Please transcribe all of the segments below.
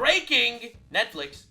breaking Netflix.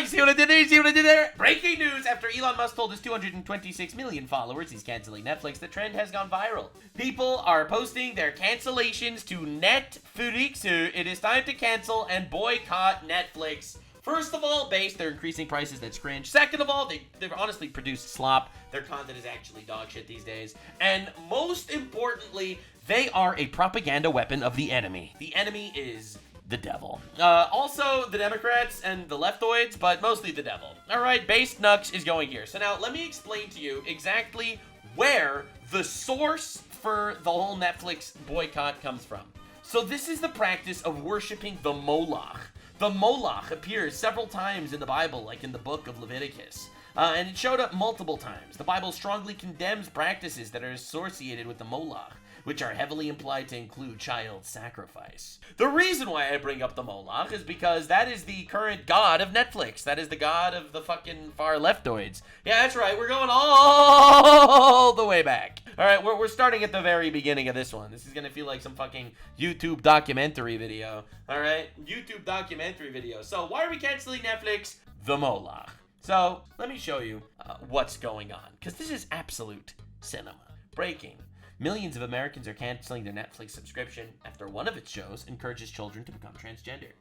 You see what I did there? You see what I did there? Breaking news after Elon Musk told his 226 million followers he's canceling Netflix. The trend has gone viral. People are posting their cancellations to Netflix. It is time to cancel and boycott Netflix. First of all, they're increasing prices. That's cringe. Second of all, they've honestly produced slop. Their content is actually dog shit these days. And most importantly, they are a propaganda weapon of the enemy. The enemy is the devil. Also, the Democrats and the leftoids, but mostly the devil. All right, Based Nux is going here. So now, let me explain to you exactly where the source for the whole Netflix boycott comes from. So this is the practice of worshiping the Moloch. The Moloch appears several times in the Bible, like in the book of Leviticus. And it showed up multiple times. The Bible strongly condemns practices that are associated with the Moloch, which are heavily implied to include child sacrifice. The reason why I bring up the Moloch is because that is the current god of Netflix. That is the god of the fucking far leftoids. Yeah, that's right. We're going all the way back. All right, we're starting at the very beginning of this one. This is going to feel like some fucking YouTube documentary video. All right, YouTube documentary video. So why are we canceling Netflix? The Moloch. So let me show you what's going on, because this is absolute cinema. Breaking. Millions of Americans are canceling their Netflix subscription after one of its shows encourages children to become transgender.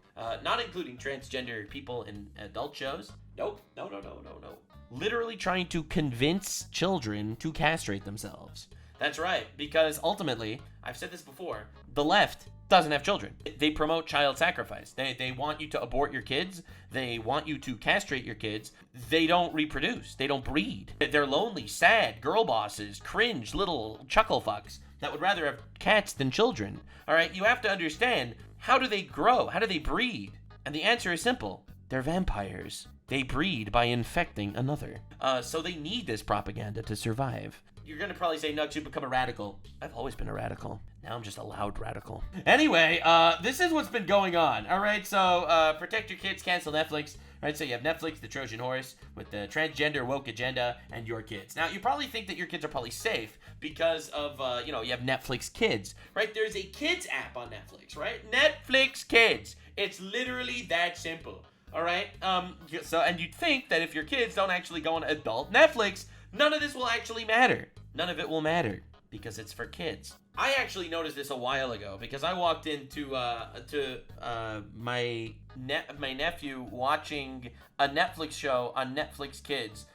Not including transgender people in adult shows. Nope. No. Literally trying to convince children to castrate themselves. That's right, because ultimately, I've said this before, the left doesn't have children. They promote child sacrifice. They want you to abort your kids. They want you to castrate your kids. They don't reproduce. They don't breed. They're lonely, sad, girl bosses, cringe, little chuckle fucks that would rather have cats than children. All right, you have to understand, how do they grow? How do they breed? And the answer is simple. They're vampires. They breed by infecting another. So they need this propaganda to survive. You're going to probably say, Nux, you become a radical. I've always been a radical. Now I'm just a loud radical. Anyway, this is what's been going on. All right, so protect your kids, cancel Netflix. All right, so you have Netflix, the Trojan horse, with the transgender woke agenda, and your kids. Now, you probably think that your kids are probably safe because of, you have Netflix Kids, right? There's a kids app on Netflix, right? Netflix Kids. It's literally that simple. All right? And you'd think that if your kids don't actually go on adult Netflix, none of this will actually matter. None of it will matter because it's for kids. I actually noticed this a while ago because I walked into my nephew watching a Netflix show on Netflix Kids,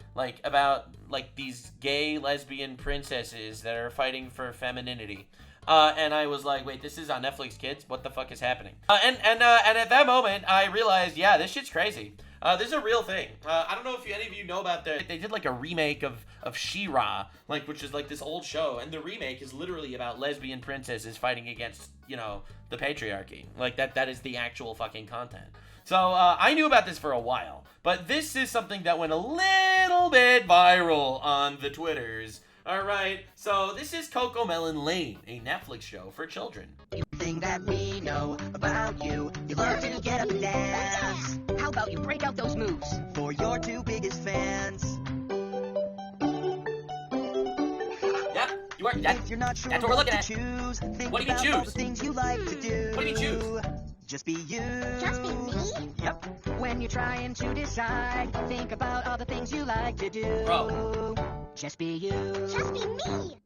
about these gay lesbian princesses that are fighting for femininity. And I was like, wait, this is on Netflix Kids? What the fuck is happening? And at that moment, I realized, yeah, this shit's crazy. This is a real thing. I don't know if any of you know about that. They did a remake of She-Ra, which is this old show. And the remake is literally about lesbian princesses fighting against, the patriarchy. That is the actual fucking content. So I knew about this for a while. But this is something that went a little bit viral on the Twitters. All right, so this is CoComelon Lane, a Netflix show for children. Everything that we know about you, you learn to get up and dance. How about you break out those moves for your two biggest fans? Yep, you are. If you're not sure that's what we're looking at. Choose, think what do you about choose? all the things you like to do. What do you choose? Just be you. Just be me? Yep. When you're trying to decide, think about all the things you like to do. Bro. Just be you. Just be me.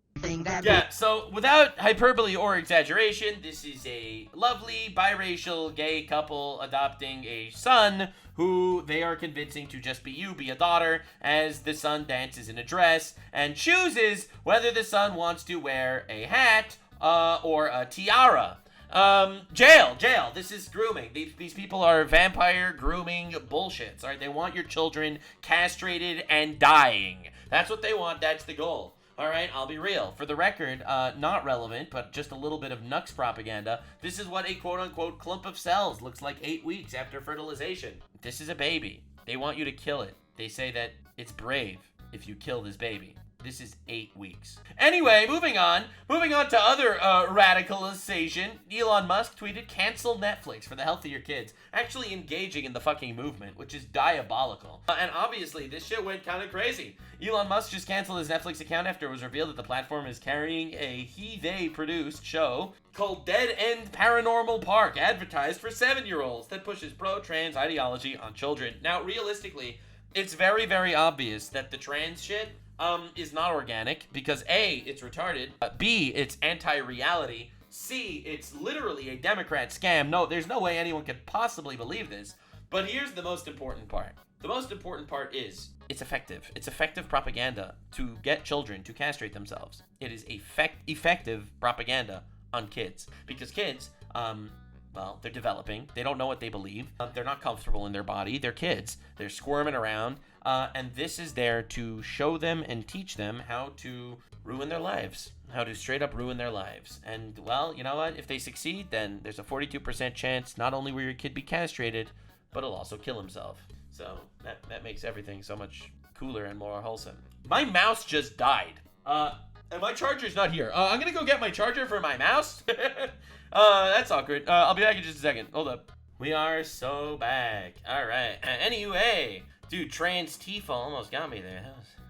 Yeah, so without hyperbole or exaggeration, this is a lovely biracial gay couple adopting a son who they are convincing to just be a daughter, as the son dances in a dress and chooses whether the son wants to wear a hat or a tiara. Jail. This is grooming. These people are vampire grooming bullshits. All right, they want your children castrated and dying. That's what they want. That's the goal. All right, I'll be real. For the record, not relevant, but just a little bit of Nux propaganda. This is what a quote-unquote clump of cells looks like 8 weeks after fertilization. This is a baby. They want you to kill it. They say that it's brave if you kill this baby. This is 8 weeks. Anyway, moving on to other radicalization. Elon Musk tweeted, cancel Netflix for the health of your kids. Actually engaging in the fucking movement, which is diabolical. And obviously, this shit went kind of crazy. Elon Musk just canceled his Netflix account after it was revealed that the platform is carrying a they produced show called Dead End Paranormal Park, advertised for 7-year-olds, that pushes pro-trans ideology on children. Now, realistically, it's very, very obvious that the trans shit is not organic, because A, it's retarded, B, it's anti-reality, C, it's literally a Democrat scam. No, there's no way anyone could possibly believe this. But here's the most important part. The most important part is it's effective. It's effective propaganda to get children to castrate themselves. It is effective propaganda on kids, because kids, well, they're developing. They don't know what they believe. They're not comfortable in their body. They're kids. They're squirming around. And this is there to show them and teach them how to ruin their lives. How to straight up ruin their lives. And, well, you know what? If they succeed, then there's a 42% chance not only will your kid be castrated, but he'll also kill himself. So that makes everything so much cooler and more wholesome. My mouse just died. And my charger's not here. I'm gonna go get my charger for my mouse. That's awkward. I'll be back in just a second. Hold up. We are so back. All right. Anyway, dude, trans Tifa almost got me there.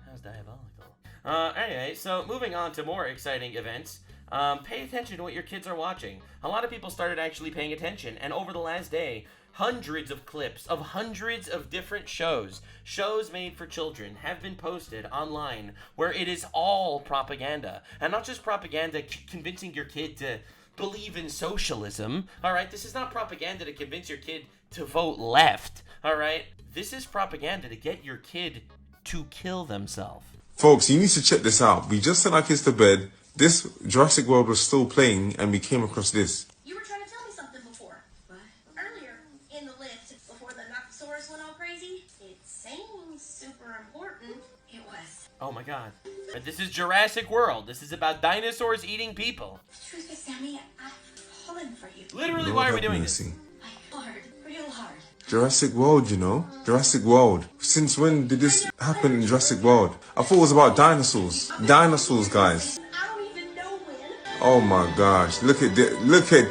That was diabolical. Anyway, so moving on to more exciting events. Pay attention to what your kids are watching. A lot of people started actually paying attention, and over the last day, hundreds of clips of hundreds of different shows made for children have been posted online where it is all propaganda. And not just propaganda convincing your kid to believe in socialism, all right? This is not propaganda to convince your kid to vote left, all right? This is propaganda to get your kid to kill themselves. Folks, you need to check this out. We just sent our kids to bed. This Jurassic World was still playing, and we came across this. You were trying to tell me something before. What? Earlier in the lift, before the Nuxanor went all crazy, it seems super important. It was. Oh my god. But this is Jurassic World. This is about dinosaurs eating people. The truth is, Sammy, I'm falling for you. Literally, Lord why are we have doing mercy. this? Like hard, real hard. Jurassic World, you know? Jurassic World. Since when did this happen in Jurassic World? I thought it was about dinosaurs. Dinosaurs, guys. I don't even know when. Oh my gosh. Look at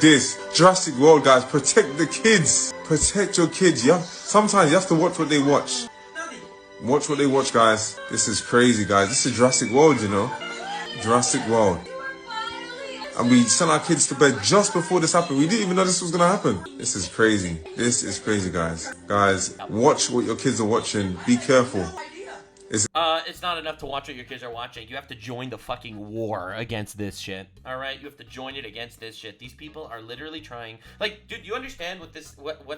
this. Jurassic World, guys. Protect the kids. Protect your kids. Sometimes you have to watch what they watch. Watch what they watch, guys. This is crazy, guys. This is Jurassic World, you know? Jurassic World. And we sent our kids to bed just before this happened. We didn't even know this was gonna happen. This is crazy. This is crazy, guys. Guys, watch what your kids are watching. Be careful. It's not enough to watch what your kids are watching. You have to join the fucking war against this shit. All right, you have to join it against this shit. These people are literally trying. Like, dude, you understand what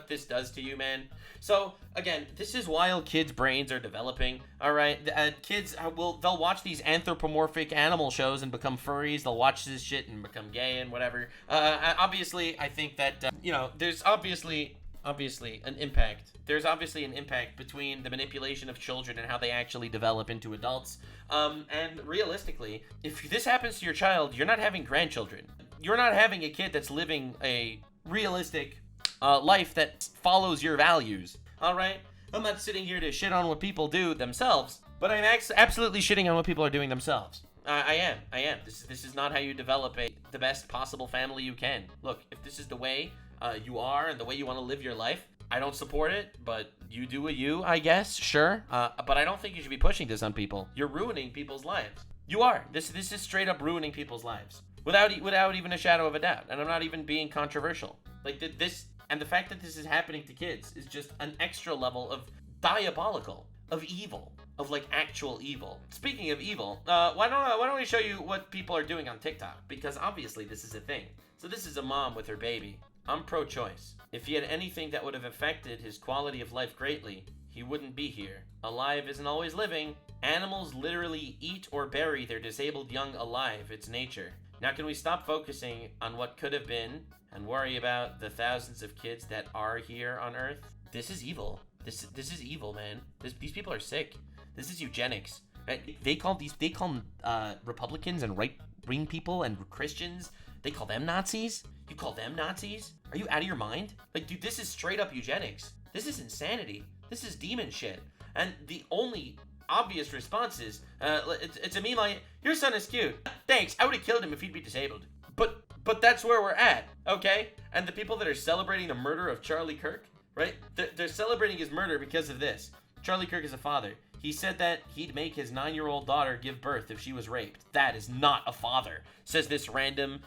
this does to you, man? So again, this is while kids' brains are developing. All right, kids they'll watch these anthropomorphic animal shows and become furries. They'll watch this shit and become gay and whatever. Obviously, I think that there's obviously an impact. There's obviously an impact between the manipulation of children and how they actually develop into adults. And realistically, if this happens to your child, you're not having grandchildren. You're not having a kid that's living a realistic life that follows your values. All right? I'm not sitting here to shit on what people do themselves, but I'm absolutely shitting on what people are doing themselves. I am. This is not how you develop the best possible family you can. Look, if this is the way you are and the way you want to live your life, I don't support it, but you do you, I guess, sure. But I don't think you should be pushing this on people. You're ruining people's lives. You are. This is straight up ruining people's lives. Without even a shadow of a doubt. And I'm not even being controversial. Like, this, and the fact that this is happening to kids is just an extra level of diabolical, of evil, of like actual evil. Speaking of evil, why don't we show you what people are doing on TikTok? Because obviously this is a thing. So this is a mom with her baby. I'm pro-choice. If he had anything that would have affected his quality of life greatly, he wouldn't be here. Alive isn't always living. Animals literally eat or bury their disabled young alive. It's nature. Now can we stop focusing on what could have been and worry about the thousands of kids that are here on Earth? This is evil. This is evil, man. These people are sick. This is eugenics. Right? They call Republicans and right-wing people and Christians, they call them Nazis? You call them Nazis? Are you out of your mind? Like, dude, this is straight up eugenics. This is insanity. This is demon shit. And the only obvious responses. It's a meme like, your son is cute. Thanks, I would have killed him if he'd be disabled. But that's where we're at, okay? And the people that are celebrating the murder of Charlie Kirk, right? They're celebrating his murder because of this. Charlie Kirk is a father. He said that he'd make his 9-year-old daughter give birth if she was raped. That is not a father, says this random,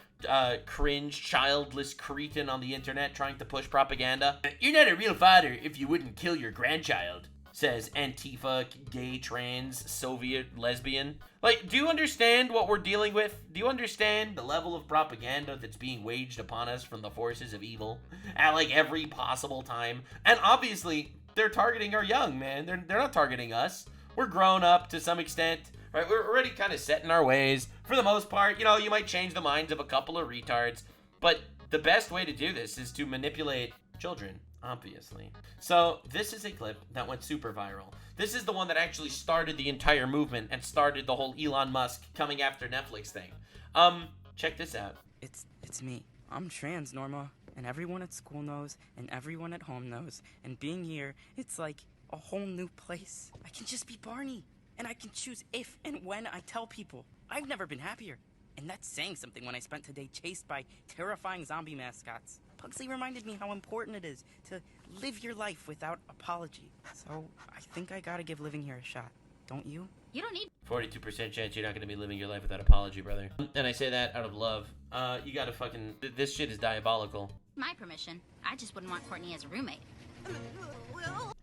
cringe, childless cretin on the internet trying to push propaganda. You're not a real father if you wouldn't kill your grandchild, says Antifa, gay, trans, Soviet, lesbian. Like, do you understand what we're dealing with? Do you understand the level of propaganda that's being waged upon us from the forces of evil at, like, every possible time? And obviously, they're targeting our young, man. They're not targeting us. We're grown up to some extent, right? We're already kind of set in our ways. For the most part, you know, you might change the minds of a couple of retards, but the best way to do this is to manipulate children, obviously. So this is a clip that went super viral. This is the one that actually started the entire movement and started the whole Elon Musk coming after Netflix thing. Check this out. It's me. I'm trans, Norma, and everyone at school knows, and everyone at home knows, and being here, it's like a whole new place. I can just be Barney, and I can choose if and when I tell people. I've never been happier, and that's saying something when I spent today chased by terrifying zombie mascots. Pugsley reminded me how important it is to live your life without apology. So I think I gotta give living here a shot. Don't you? You don't need 42% chance you're not going to be living your life without apology, brother. And I say that out of love. You gotta fucking... This shit is diabolical. my permission. I just wouldn't want Courtney as a roommate.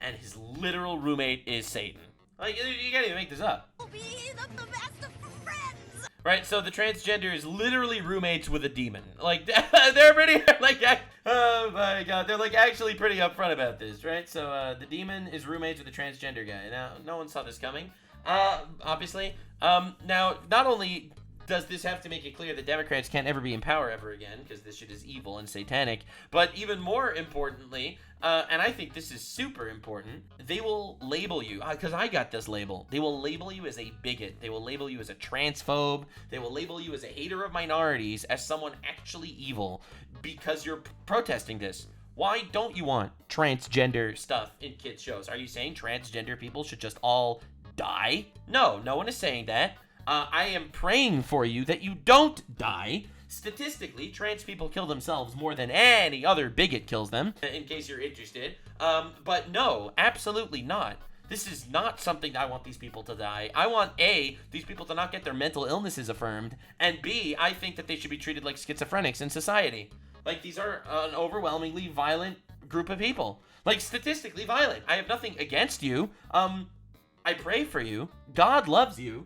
And his literal roommate is Satan. Like, you can't even make this up. We'll be the best of friends. Right, so the transgender is literally roommates with a demon. Like, they're pretty, like, oh my god, they're, like, actually pretty upfront about this, right? So, the demon is roommates with a transgender guy. Now, no one saw this coming, obviously. Now, not only does this have to make it clear that Democrats can't ever be in power ever again, because this shit is evil and satanic, but even more importantly, and I think this is super important, they will label you, because I got this label, they will label you as a bigot, they will label you as a transphobe, they will label you as a hater of minorities, as someone actually evil, because you're protesting this. Why don't you want transgender stuff in kids' shows? Are you saying transgender people should just all die? No, no one is saying that. I am praying for you that you don't die. Statistically, trans people kill themselves more than any other bigot kills them, in case you're interested. But no, absolutely not. This is not something I want these people to die. I want A, these people to not get their mental illnesses affirmed, and B, I think that they should be treated like schizophrenics in society. Like, these are an overwhelmingly violent group of people. Like, statistically violent. I have nothing against you. I pray for you. God loves you.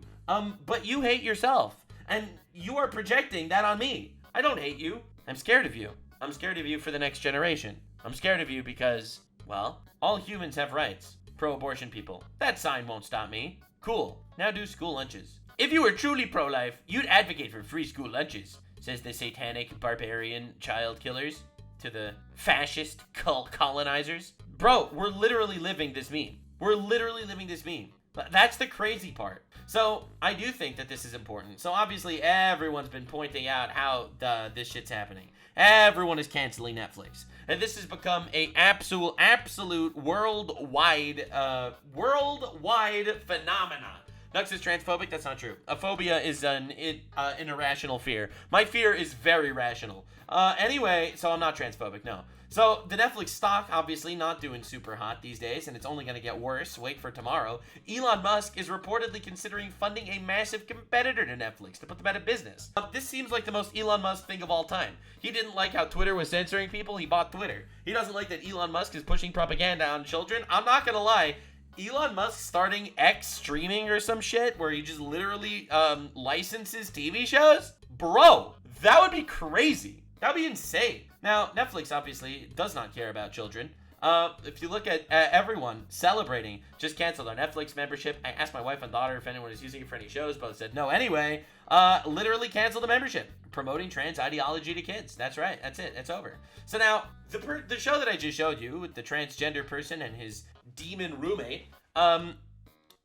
But you hate yourself, and you are projecting that on me. I don't hate you. I'm scared of you. I'm scared of you for the next generation. I'm scared of you because, well, all humans have rights. Pro-abortion people. That sign won't stop me. Cool. Now do school lunches. If you were truly pro-life, you'd advocate for free school lunches, says the satanic barbarian child killers to the fascist cult colonizers. Bro, we're literally living this meme. We're literally living this meme. That's the crazy part. So, I do think that this is important. So, obviously, everyone's been pointing out how this shit's happening. Everyone is canceling Netflix. And this has become a absolute worldwide phenomenon. Nux is transphobic? That's not true. A phobia is an irrational fear. My fear is very rational. Anyway, so I'm not transphobic, no. So, the Netflix stock, obviously, not doing super hot these days, and it's only going to get worse. Wait for tomorrow. Elon Musk is reportedly considering funding a massive competitor to Netflix to put them out of business. This seems like the most Elon Musk thing of all time. He didn't like how Twitter was censoring people. He bought Twitter. He doesn't like that Elon Musk is pushing propaganda on children. I'm not going to lie. Elon Musk starting X streaming or some shit where he just literally licenses TV shows? Bro, that would be crazy. That would be insane. Now, Netflix obviously does not care about children. If you look at everyone celebrating, just canceled our Netflix membership. I asked my wife and daughter if anyone is using it for any shows. Both said no anyway. Literally canceled the membership. Promoting trans ideology to kids. That's right. That's it. It's over. So now, the show that I just showed you with the transgender person and his demon roommate,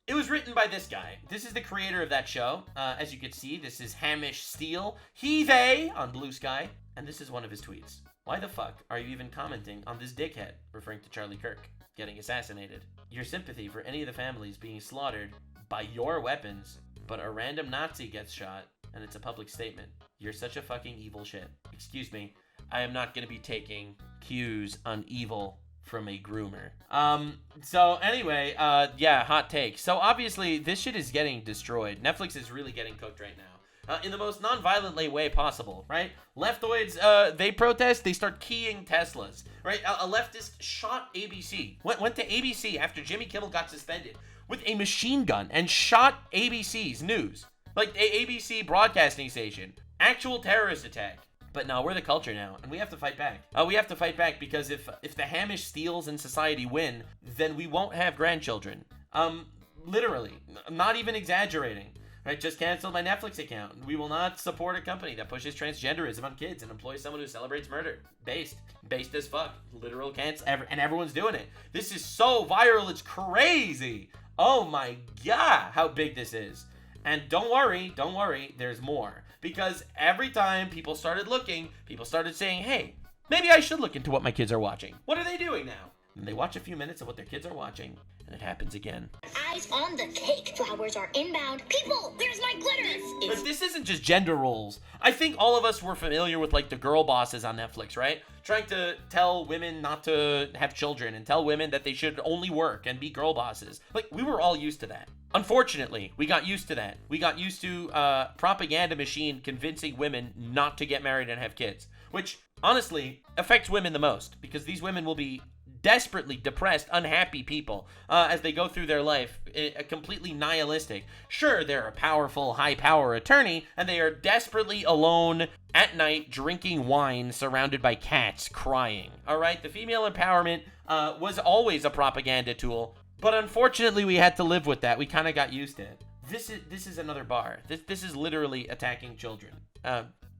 it was written by this guy. This is the creator of that show. As you can see, this is Hamish Steele. He, they, on Blue Sky. And this is one of his tweets. Why the fuck are you even commenting on this dickhead, referring to Charlie Kirk, getting assassinated? Your sympathy for any of the families being slaughtered by your weapons, but a random Nazi gets shot, and it's a public statement. You're such a fucking evil shit. Excuse me, I am not gonna be taking cues on evil from a groomer. So anyway, yeah, hot take. So obviously, this shit is getting destroyed. Netflix is really getting cooked right now. In the most non-violently way possible, right? Leftoids, they protest, they start keying Teslas, right? A leftist shot ABC, went to ABC after Jimmy Kimmel got suspended with a machine gun and shot ABC's news, like a ABC broadcasting station. Actual terrorist attack. But no, we're the culture now, and we have to fight back. We have to fight back because if the Hamish steals in society win, then we won't have grandchildren. Literally, I'm not even exaggerating. Right, just canceled my Netflix account. We will not support a company that pushes transgenderism on kids and employs someone who celebrates murder. Based as fuck. Literal cancel, and everyone's doing it. This is so viral, it's crazy. Oh my god, how big this is. And don't worry, there's more. Because every time people started looking, people started saying, hey, maybe I should look into what my kids are watching. What are they doing now? And they watch a few minutes of what their kids are watching, and it happens again. Eyes on the cake. Flowers are inbound. People, where's my glitter? But this isn't just gender roles. I think all of us were familiar with like the girl bosses on Netflix, right? Trying to tell women not to have children and tell women that they should only work and be girl bosses. Like, we were all used to that. Unfortunately, we got used to that. We got used to propaganda machine convincing women not to get married and have kids, which honestly affects women the most because these women will be desperately depressed, unhappy people as they go through their life, completely nihilistic. Sure, they're a powerful, high-power attorney, and they are desperately alone at night drinking wine surrounded by cats crying. All right, the female empowerment was always a propaganda tool, but unfortunately we had to live with that. We kind of got used to it. This is another bar. This is literally attacking children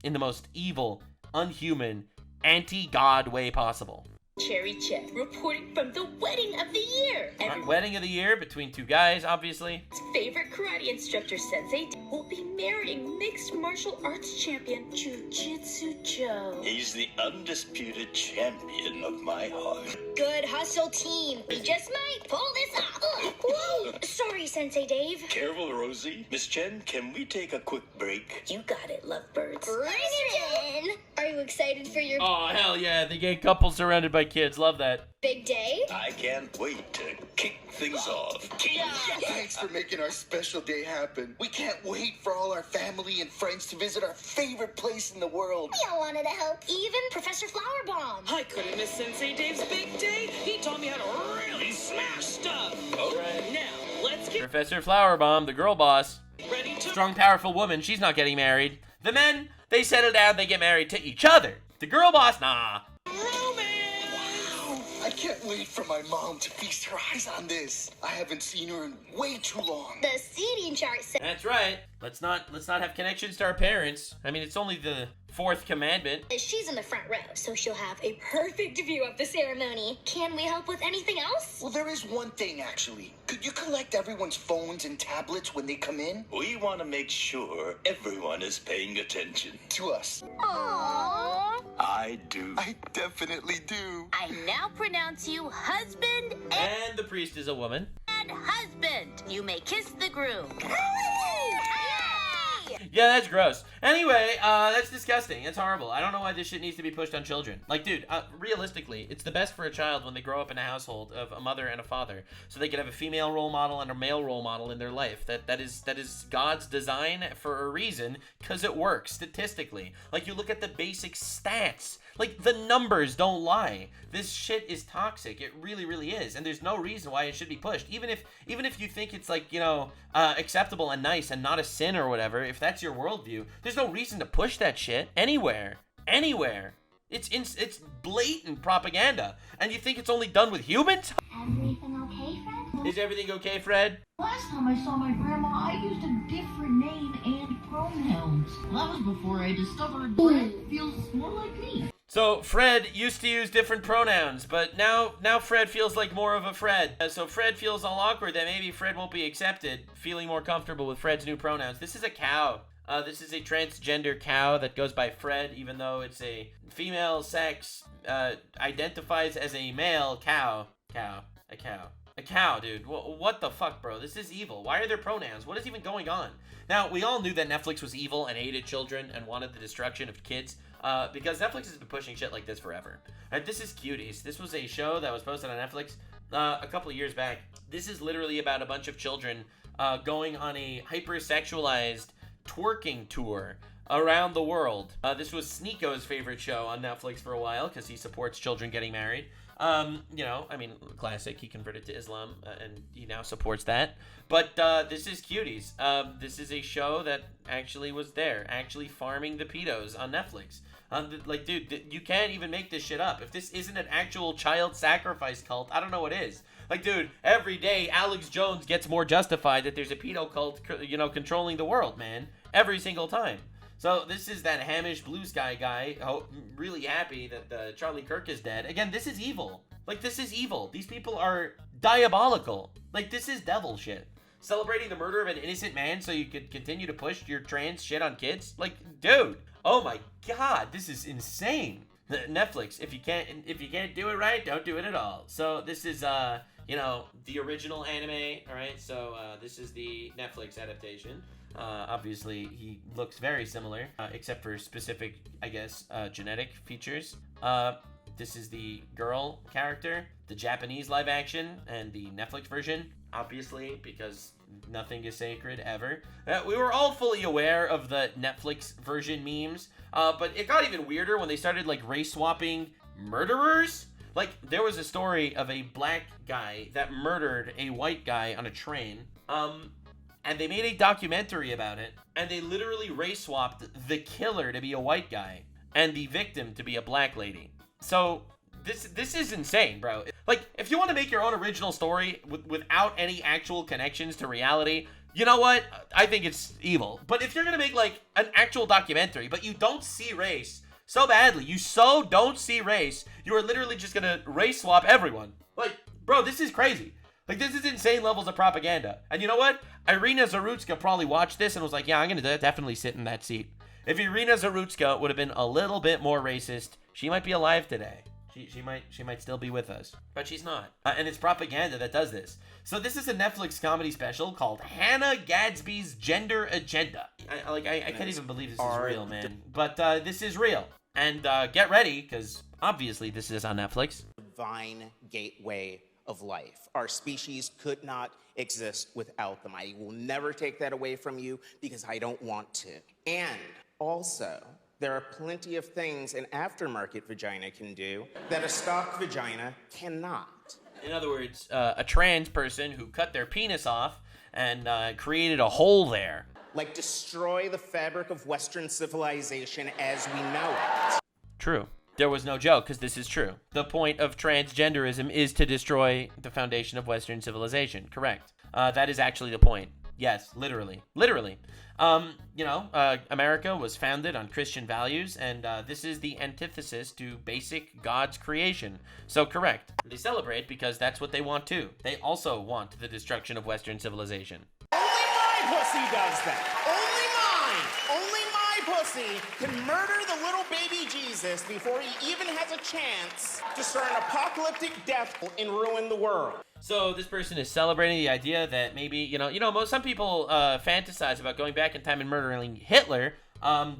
in the most evil, unhuman, anti-God way possible. Cherry Chef reporting from the wedding of the year. Wedding of the year between two guys, obviously. Favorite karate instructor Sensei will be marrying mixed martial arts champion Jiu-Jitsu Joe. He's the undisputed champion of my heart. Good hustle, team. We just might pull this off. Whoa. Sorry, Sensei Dave. Careful, Rosie. Miss Chen, can we take a quick break? You got it, lovebirds. Bring it in. Are you excited for your Oh, hell yeah. The gay couple surrounded by kids. Love that. big day? I can't wait to kick things off. Thanks for making our special day happen. We can't wait for all our family and friends to visit our favorite place in the world. We all wanted to help. Even Professor Flowerbomb. I couldn't miss Sensei Dave's big day. He taught me how to really smash stuff. All right. Now, let's get Professor Flowerbomb, the girl boss. ready to... Strong, powerful woman. She's not getting married. The men, they settle down. They get married to each other. The girl boss, nah. I can't wait for my mom to feast her eyes on this. I haven't seen her in way too long. The seating chart says That's right. Let's not have connections to our parents. I mean, it's only the fourth commandment. she's in the front row, so she'll have a perfect view of the ceremony. Can we help with anything else? Well, there is one thing, actually. Could you collect everyone's phones and tablets when they come in? We want to make sure everyone is paying attention. To us. Aww. I do. I definitely do. I now pronounce you husband And the priest is a woman. and husband. You may kiss the groom. Yeah, that's gross. Anyway, that's disgusting. It's horrible. I don't know why this shit needs to be pushed on children. Like, dude, realistically, it's the best for a child when they grow up in a household of a mother and a father, so they can have a female role model and a male role model in their life. That is God's design for a reason, because it works statistically. Like, you look at the basic stats. Like, the numbers don't lie. This shit is toxic. It really, really is. And there's no reason why it should be pushed. Even if you think it's like, acceptable and nice and not a sin or whatever, if that's your worldview, there's no reason to push that shit anywhere. It's blatant propaganda. And you think it's only done with humans? Everything okay, Fred? Is everything okay, Fred? Last time I saw my grandma, I used a different name and pronouns. That was before I discovered Fred feels more like me. So Fred used to use different pronouns, but now Fred feels like more of a Fred. So Fred feels all awkward that maybe Fred won't be accepted, feeling more comfortable with Fred's new pronouns. This is a cow. This is a transgender cow that goes by Fred, even though it's a female sex, identifies as a male cow. A cow. A cow, dude. What the fuck, bro? This is evil. Why are there pronouns? What is even going on? Now, we all knew that Netflix was evil and hated children and wanted the destruction of kids because Netflix has been pushing shit like this forever. All right, this is Cuties. This was a show that was posted on Netflix a couple of years back. This is literally about a bunch of children going on a hypersexualized twerking tour around the world. This was Sneeko's favorite show on Netflix for a while because he supports children getting married. You know, I mean, classic. He converted to Islam and he now supports that. But this is Cuties. This is a show that actually was there, actually farming the pedos on Netflix. Like, dude, you can't even make this shit up. If this isn't an actual child sacrifice cult, I don't know what is. Like, dude, every day Alex Jones gets more justified that there's a pedo cult, you know, controlling the world, man. Every single time. So this is that Hamish Blue Sky guy, really happy that Charlie Kirk is dead. Again, this is evil. Like, this is evil. These people are diabolical. Like, this is devil shit. Celebrating the murder of an innocent man so you could continue to push your trans shit on kids? Like, dude, oh my god, this is insane. Netflix, if you can't do it right, don't do it at all. So this is you know, the original anime, all right? So this is the Netflix adaptation. Obviously, he looks very similar, except for specific, I guess, genetic features. This is the girl character, the Japanese live action, and the Netflix version, obviously, because nothing is sacred ever. We were all fully aware of the Netflix version memes, but it got even weirder when they started, like, race-swapping murderers. Like, there was a story of a black guy that murdered a white guy on a train, and they made a documentary about it, and they literally race-swapped the killer to be a white guy, and the victim to be a black lady. So, this is insane, bro. Like, if you want to make your own original story without any actual connections to reality, you know what? I think it's evil. But if you're going to make, like, an actual documentary, but you don't see race so badly, you so don't see race, you are literally just going to race swap everyone. Like, bro, this is crazy. Like, this is insane levels of propaganda. And you know what? Irina Zarutska probably watched this and was like, yeah, I'm going to definitely sit in that seat. If Irina Zarutska would have been a little bit more racist, she might be alive today. She might still be with us, but she's not. And it's propaganda that does this. So this is a Netflix comedy special called Hannah Gadsby's Gender Agenda. I can't even believe this is real, man. But this is real. And get ready, because obviously this is on Netflix. Divine gateway of life. Our species could not exist without them. I will never take that away from you because I don't want to. And also, there are plenty of things an aftermarket vagina can do that a stock vagina cannot. In other words, a trans person who cut their penis off and created a hole there. Like destroy the fabric of Western civilization as we know it. True. There was no joke, because this is true. The point of transgenderism is to destroy the foundation of Western civilization. Correct. That is actually the point. Yes, literally. Literally. You know, America was founded on Christian values, and this is the antithesis to basic God's creation. So correct. They celebrate because that's what they want too. They also want the destruction of Western civilization. Only my pussy does that. Only mine. Only my pussy can murder the little baby Jesus before he even has a chance to start an apocalyptic death and ruin the world. So this person is celebrating the idea that maybe, you know, some people fantasize about going back in time and murdering Hitler.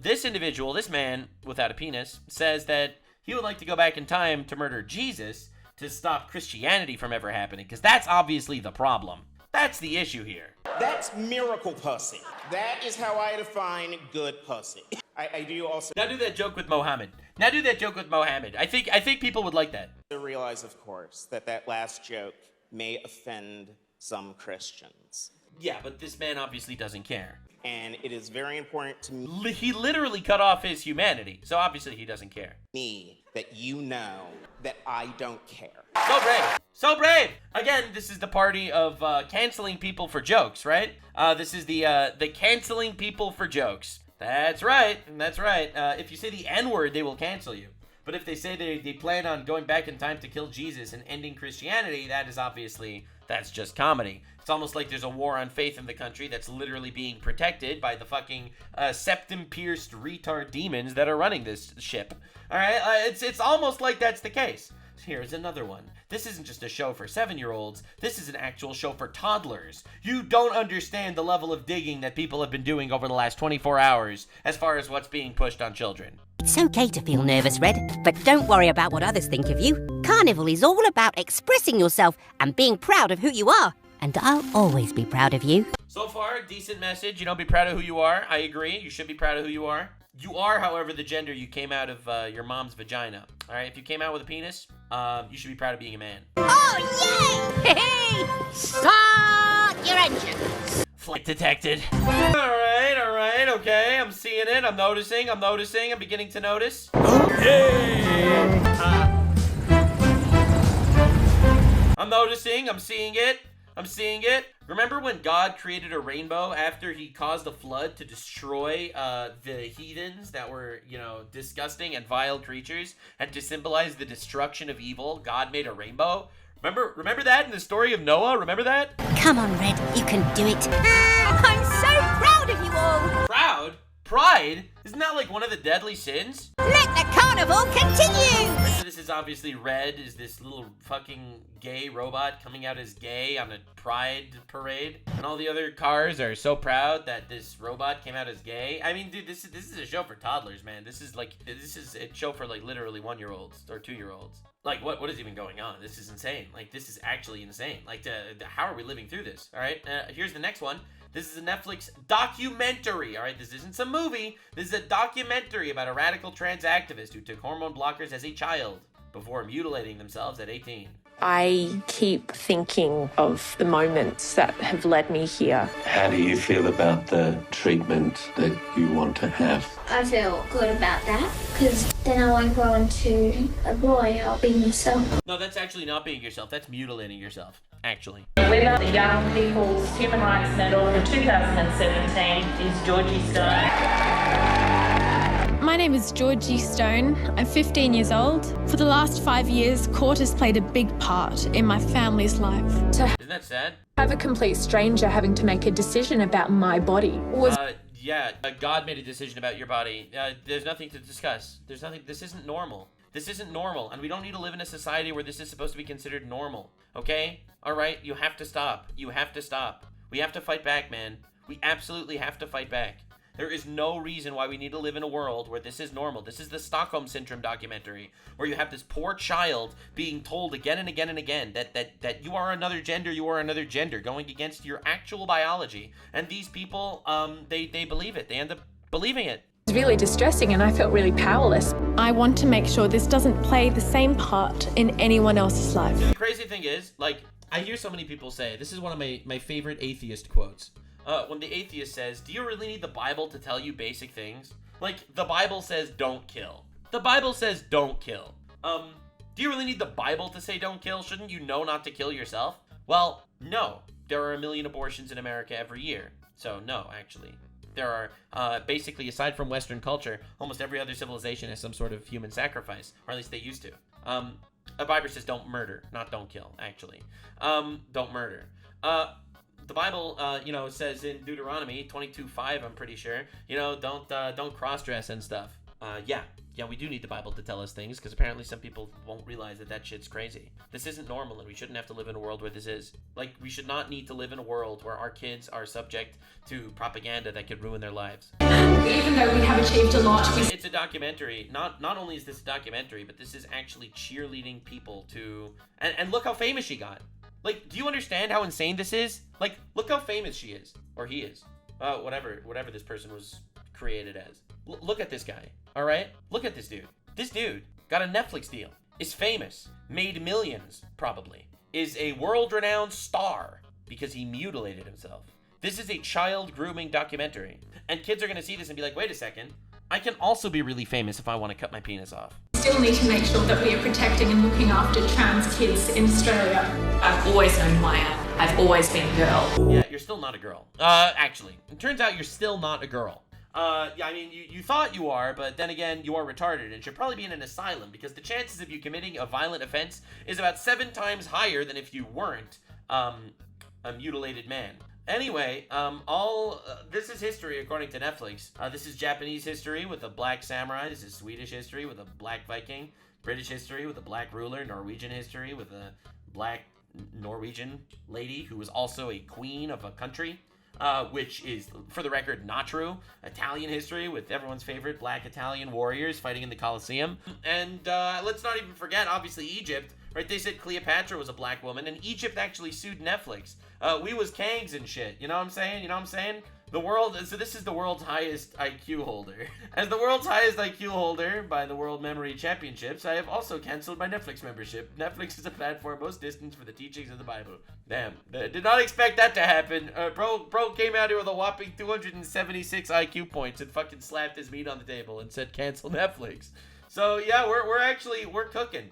This individual, this man without a penis, says that he would like to go back in time to murder Jesus to stop Christianity from ever happening, because that's obviously the problem. That's the issue here. That's miracle pussy. That is how I define good pussy. I do also... Now do that joke with Mohammed. I think people would like that. I realize, of course, that last joke may offend some Christians. Yeah, but this man obviously doesn't care. And it is very important to me... He literally cut off his humanity, so obviously he doesn't care. Me, that you know that I don't care. So brave! So brave! Again, this is the party of canceling people for jokes, right? This is the canceling people for jokes. That's right. That's right. If you say the N-word, they will cancel you. But if they say they plan on going back in time to kill Jesus and ending Christianity, that's just comedy. It's almost like there's a war on faith in the country that's literally being protected by the fucking septum-pierced retard demons that are running this ship. All right? It's almost like that's the case. Here's another one. This isn't just a show for 7-year-olds. This is an actual show for toddlers. You don't understand the level of digging that people have been doing over the last 24 hours as far as what's being pushed on children. It's okay to feel nervous, Red, but don't worry about what others think of you. Carnival is all about expressing yourself and being proud of who you are. And I'll always be proud of you. So far, decent message. Be proud of who you are. I agree. You should be proud of who you are. You are, however, the gender you came out of your mom's vagina. All right? If you came out with a penis, you should be proud of being a man. Oh, yay! Hey! Start your engines! Flight detected. All right, okay. I'm seeing it. I'm noticing. I'm beginning to notice. Okay. I'm noticing. I'm seeing it. Remember when God created a rainbow after he caused a flood to destroy the heathens that were, disgusting and vile creatures, and to symbolize the destruction of evil? God made a rainbow. Remember that in the story of Noah? Remember that? Come on, Red, you can do it. I'm so proud of you all. Proud? Pride? Isn't that like one of the deadly sins? Let the carnival continue! So this is obviously Red, is this little fucking gay robot coming out as gay on a pride parade. And all the other cars are so proud that this robot came out as gay. I mean, dude, this is a show for toddlers, man. This is a show for like literally 1-year-olds or 2-year-olds. Like, what is even going on? This is insane. Like, this is actually insane. Like, how are we living through this? All right, here's the next one. This is a Netflix documentary, all right? This isn't some movie. This is a documentary about a radical trans activist who took hormone blockers as a child before mutilating themselves at 18. I keep thinking of the moments that have led me here. How do you feel about the treatment that you want to have? I feel good about that, because then I won't grow into a boy. I'll be myself. No, that's actually not being yourself. That's mutilating yourself, actually. Winner, the Young People's Human Rights Medal for 2017 is Georgie Stone. My name is Georgie Stone. I'm 15 years old. For the last 5 years, court has played a big part in my family's life. Isn't that sad? Have a complete stranger having to make a decision about my body was... God made a decision about your body. There's nothing to discuss. This isn't normal. This isn't normal, and we don't need to live in a society where this is supposed to be considered normal, okay? All right, you have to stop. We have to fight back, man. We absolutely have to fight back. There is no reason why we need to live in a world where this is normal. This is the Stockholm Syndrome documentary, where you have this poor child being told again and again and again that you are another gender, going against your actual biology. And these people, they believe it. They end up believing it. It was really distressing, and I felt really powerless. I want to make sure this doesn't play the same part in anyone else's life. The crazy thing is, like, I hear so many people say, this is one of my favorite atheist quotes. When the atheist says, do you really need the Bible to tell you basic things? Like, the Bible says don't kill. The Bible says don't kill. Do you really need the Bible to say don't kill? Shouldn't you know not to kill yourself? Well, no. There are 1 million abortions in America every year. So, no, actually. There are, basically, aside from Western culture, almost every other civilization has some sort of human sacrifice. Or at least they used to. The Bible says don't murder, not don't kill, actually. Don't murder. The Bible, says in Deuteronomy 22:5, I'm pretty sure, don't cross-dress and stuff. Yeah, we do need the Bible to tell us things, because apparently some people won't realize that shit's crazy. This isn't normal, and we shouldn't have to live in a world where this is. Like, we should not need to live in a world where our kids are subject to propaganda that could ruin their lives. Even though we have achieved a lot, it's a documentary. Not only is this a documentary, but this is actually cheerleading people to... And look how famous she got. Like, do you understand how insane this is? Like, look how famous she is. Or he is. Whatever this person was created as. Look at this guy, all right? Look at this dude. This dude got a Netflix deal, is famous, made millions, probably, is a world-renowned star because he mutilated himself. This is a child grooming documentary. And kids are going to see this and be like, wait a second, I can also be really famous if I want to cut my penis off. Still need to make sure that we are protecting and looking after trans kids in Australia. I've always known who I am. I've always been a girl. Yeah, you're still not a girl. Actually, it turns out you're still not a girl. Yeah, I mean, you thought you are, but then again, you are retarded and should probably be in an asylum because the chances of you committing a violent offense is about 7 times higher than if you weren't, a mutilated man. Anyway, this is history according to Netflix. This is Japanese history with a black samurai. This is Swedish history with a black Viking. British history with a black ruler, Norwegian history with a black Norwegian lady who was also a queen of a country, which is, for the record, not true. Italian history with everyone's favorite black Italian warriors fighting in the Colosseum. And let's not even forget, obviously, Egypt. Right, they said Cleopatra was a black woman, and Egypt actually sued Netflix. We was Kangs and shit, you know what I'm saying? You know what I'm saying? The world, so this is the world's highest IQ holder. As the world's highest IQ holder by the World Memory Championships, I have also canceled my Netflix membership. Netflix is a platform most distant for the teachings of the Bible. Damn, did not expect that to happen. Bro came out here with a whopping 276 IQ points and fucking slapped his meat on the table and said cancel Netflix. So yeah, we're cooking.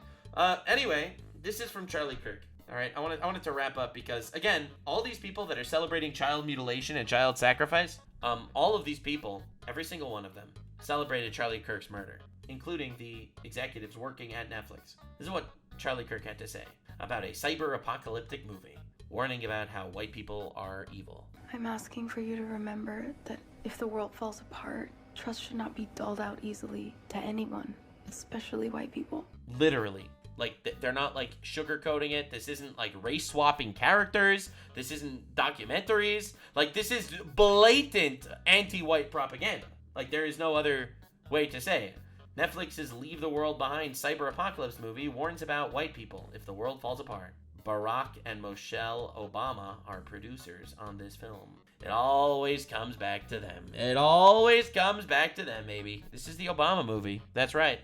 Anyway, this is from Charlie Kirk. All right, I wanted to wrap up because, again, all these people that are celebrating child mutilation and child sacrifice, all of these people, every single one of them, celebrated Charlie Kirk's murder, including the executives working at Netflix. This is what Charlie Kirk had to say about a cyber-apocalyptic movie, warning about how white people are evil. I'm asking for you to remember that if the world falls apart, trust should not be dulled out easily to anyone, especially white people. Literally. Like, they're not, like, sugarcoating it. This isn't, like, race-swapping characters. This isn't documentaries. Like, this is blatant anti-white propaganda. Like, there is no other way to say it. Netflix's Leave the World Behind cyber-apocalypse movie warns about white people if the world falls apart. Barack and Michelle Obama are producers on this film. It always comes back to them. It always comes back to them, maybe. This is the Obama movie. That's right.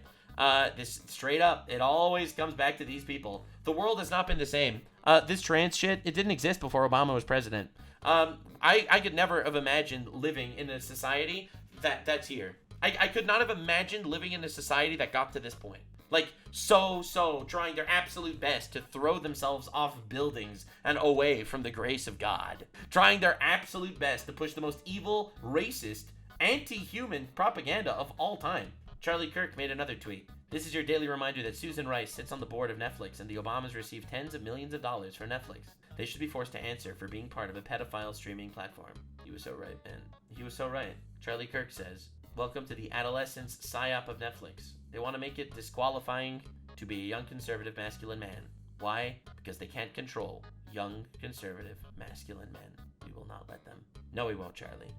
This straight up, it always comes back to these people. The world has not been the same. This trans shit, it didn't exist before Obama was president. I could never have imagined living in a society that's here. I could not have imagined living in a society that got to this point. Like, so trying their absolute best to throw themselves off buildings and away from the grace of God. Trying their absolute best to push the most evil, racist, anti-human propaganda of all time. Charlie Kirk made another tweet. This is your daily reminder that Susan Rice sits on the board of Netflix and the Obamas receive tens of millions of dollars for Netflix. They should be forced to answer for being part of a pedophile streaming platform. He was so right, man. He was so right. Charlie Kirk says, welcome to the adolescence psyop of Netflix. They want to make it disqualifying to be a young conservative masculine man. Why? Because they can't control young conservative masculine men. We will not let them. No, we won't, Charlie.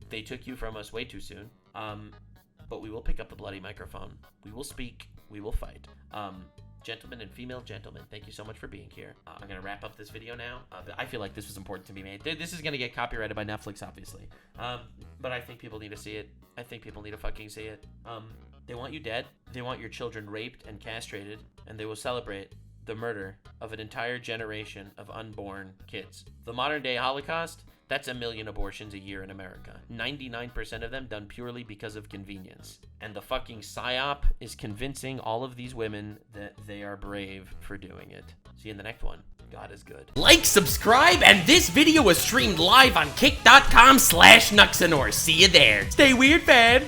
They took you from us way too soon. But we will pick up the bloody microphone. We will speak. We will fight. Gentlemen and female gentlemen, thank you so much for being here. I'm going to wrap up this video now. I feel like this was important to be made. This is going to get copyrighted by Netflix, obviously. But I think people need to see it. I think people need to fucking see it. They want you dead. They want your children raped and castrated. And they will celebrate the murder of an entire generation of unborn kids. The modern day Holocaust, that's 1 million abortions a year in America. 99% of them done purely because of convenience. And the fucking psyop is convincing all of these women that they are brave for doing it. See you in the next one. God is good. Like, subscribe, and this video was streamed live on kick.com/Nuxanor. See you there. Stay weird, man.